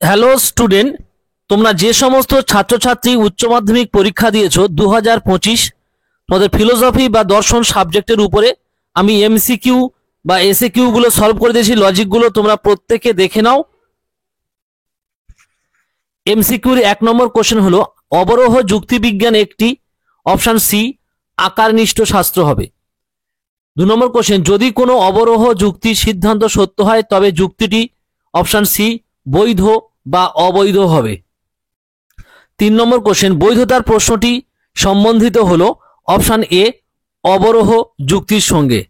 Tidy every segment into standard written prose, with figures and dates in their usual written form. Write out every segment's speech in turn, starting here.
Hello student, তোমরা যে সমস্ত ছাত্রছাত্রী উচ্চ মাধ্যমিক পরীক্ষা দিয়েছো 2025, তোমাদের ফিলোসফি বা দর্শন সাবজেক্টের উপরে আমি এমসিকিউ বা এসএকিউ গুলো সলভ করে দিয়েছি। লজিকগুলো তোমরা প্রত্যেকে দেখে নাও। এমসিকিউর 1 নম্বর কোশ্চেন হলো, অবরোহ যুক্তিবিজ্ঞান একটি অপশন সি আকারনিষ্ঠ শাস্ত্র হবে। 2 নম্বর কোশ্চেন, যদি কোনো অবরোহ যুক্তির সিদ্ধান্ত সত্য হয় তবে যুক্তিটি অপশন সি বৈধ বা অবৈধ হবে। 3 নম্বর কোশ্চেন, বৈধতার প্রশ্নটি সম্বন্ধিত হলো অপশন এ অবরোহ যুক্তির সঙ্গে।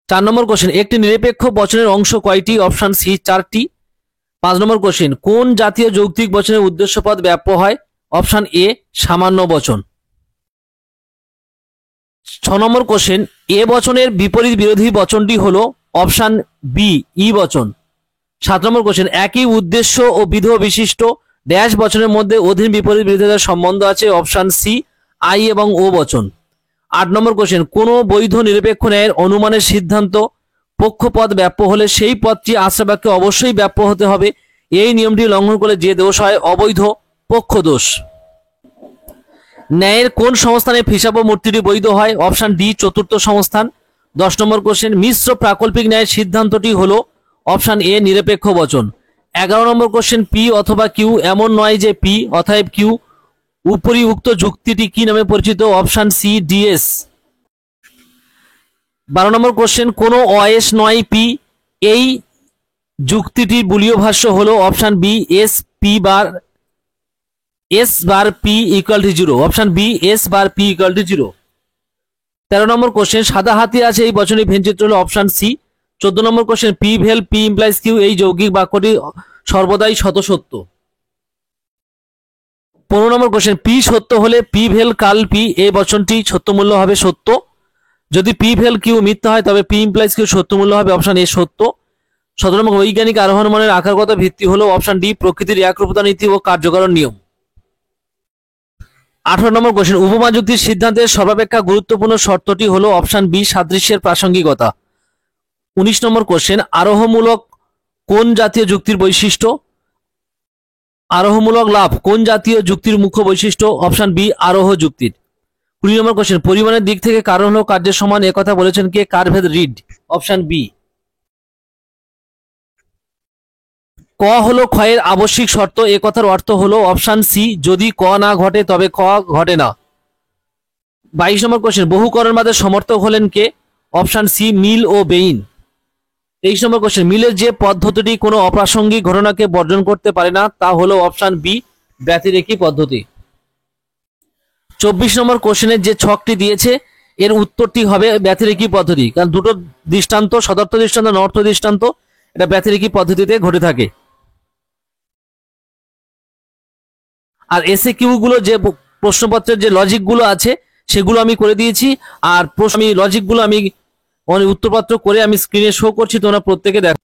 4 নম্বর কোশ্চেন, একটি নিরপেক্ষ বচনের অংশ কয়টি? অপশন সি 4টি। 5 নম্বর কোশ্চেন, কোন জাতীয় যৌক্তিক বচনের উদ্দেশ্যপদ ব্যাপ্য হয়? অপশন এ সামান্য বচন। 6 নম্বর কোশ্চেন, এ বচনের বিপরীত বিরোধী বচনটি হলো অপশন বি ই বচন। 7 নম্বর কোশ্চেন, একই উদ্দেশ্য ও বিধেয় বিশিষ্ট ড্যাশ বচনের মধ্যে অধীন বিপরীত বিরোধিতার সম্বন্ধ আছে? অপশন সি আই এবং ও বচন। 8 নম্বর কোশ্চেন, কোন বৈধ নিরপেক্ষ ন্যায়ের অনুমানের সিদ্ধান্ত পক্ষপদ ব্যাপ্য হলে সেই পদটি আশ্রয়বাক্যে অবশ্যই ব্যাপ্য হতে হবে। এই নিয়মটি লঙ্ঘন করলে যে দোষ হয় অবৈধ পক্ষ দোষ। ন্যায়ের কোন সংস্থানে হিসাব মূর্তিটি বৈধ হয়? অপশন ডি চতুর্থ সংস্থান। 10 নম্বর কোশ্চেন, মিশ্র প্রাকল্পিক ন্যায়ের সিদ্ধান্তটি হলো অপশন এ নিরপেক্ষ বচন। 11 নম্বর কোশ্চেন, পি অথবা কিউ এমন নয় যে পি অতএব কিউ, উপরিউক্ত যুক্তিটি কি নামে পরিচিত? Option C DS. 12 নম্বর কোশ্চেন, কোন অএস নয় পি, এই যুক্তিটির বুলীয় ভাষ্য হলো option B S bar P equal to 0। Option B S bar P equal to 0। 13 নম্বর কোশ্চেন, সাদা হাতি আছে এই বচনের ভেনচিত্র হলো অপশন সি। 14 নম্বর কোশ্চেন, পি ভেল পি ইমপ্লাইজ কিউ, এই যৌগিক বাক্যটি সর্বদাই শতসত্য। 15 নম্বর কোশ্চেন, পি সত্য হলে পি ভেল কাল পি, এই বচনটি সত্যমূল্য হবে সত্য। যদি পি ভেল কিউ মিথ্যা হয় তবে পি ইমপ্লাইজ কিউ সত্যমূল্য হবে অপশন এ সত্য। 17 নম্বর, বৈজ্ঞানিক আরোহণ মানের আকারগত ভিত্তি হলো অপশন ডি প্রকৃতির একরূপতা নীতি ও কার্যকরণ নিয়ম। 18 নম্বর কোশ্চেন, উপমা যুক্তির সিদ্ধান্তের সর্বাপেক্ষা গুরুত্বপূর্ণ শর্তটি হলো অপশন বি সাদৃশ্যের প্রাসঙ্গিকতা। 19 নম্বর কোশ্চেন, আরোহমূলক কোন জাতীয় যুক্তির বৈশিষ্ট্য? আরোহমূলক লাভ কোন জাতীয় যুক্তির মুখ্য বৈশিষ্ট্য? অপশন বি আরোহ যুক্তির। 20 নম্বর কোশ্চেন, পরিমাণের দিক থেকে কারণ হলো কার্যের সমান, একথা বলেছেন কে? Carveth Read. Option B. ক হলো ক্ষয়ের আবশ্যিক শর্ত, এ কথার অর্থ হলো অপশন সি যদি ক না ঘটে তবে খ ঘটে না। 22 নম্বর কোশ্চেন, বহুকরণবাদের সমর্থক হলেন কে? অপশন সি মিল ও বেইন। 23 নম্বর কোশ্চেন, মিলের যে পদ্ধতিটি কোনো অপ্রাসঙ্গিক ঘটনাকে বর্জন করতে পারে না তা হলো অপশন বি ব্যতিরেকী পদ্ধতি। 24 নম্বর কোশ্চেনের যে ছকটি দিয়েছে এর উত্তরটি হবে ব্যতিরেকী পদ্ধতি, কারণ দুটো দৃষ্টান্ত, সদর্থ দৃষ্টান্ত নর্থ দৃষ্টান্ত, এটা ব্যতিরেকী পদ্ধতিতে ঘটে থাকে। আর এসএ কিউ গুলো যে প্রশ্নপত্রের যে লজিক গুলো আছে সেগুলো আমি করে দিয়েছি, আর আমি লজিক গুলো আমি উত্তরপত্র করে আমি স্ক্রিনে শো করছি, তোমরা প্রত্যেকে দেখো।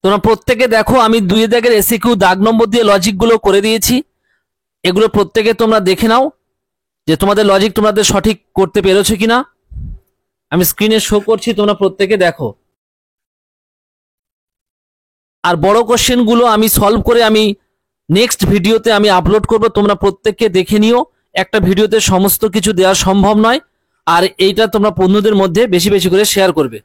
তোমরা প্রত্যেকে দেখো, আমি 2 দাগের এসএকিউ দাগ নম্বর দিয়ে লজিক গুলো করে দিয়েছি। এগুলো প্রত্যেকে তোমরা দেখে নাও যে তোমাদের লজিক তোমাদের সঠিক করতে পেরেছো কিনা। আমি স্ক্রিনে শো করছি, তোমরা প্রত্যেকে দেখো। আর বড় কোশ্চেন গুলো আমি সলভ করে আমি নেক্সট ভিডিওতে আমি আপলোড করব, তোমরা প্রত্যেককে দেখে নিও। একটা ভিডিওতে সমস্ত কিছু দেওয়া সম্ভব নয়, আর এইটা তোমরা বন্ধুদের মধ্যে বেশি বেশি করে শেয়ার করবে।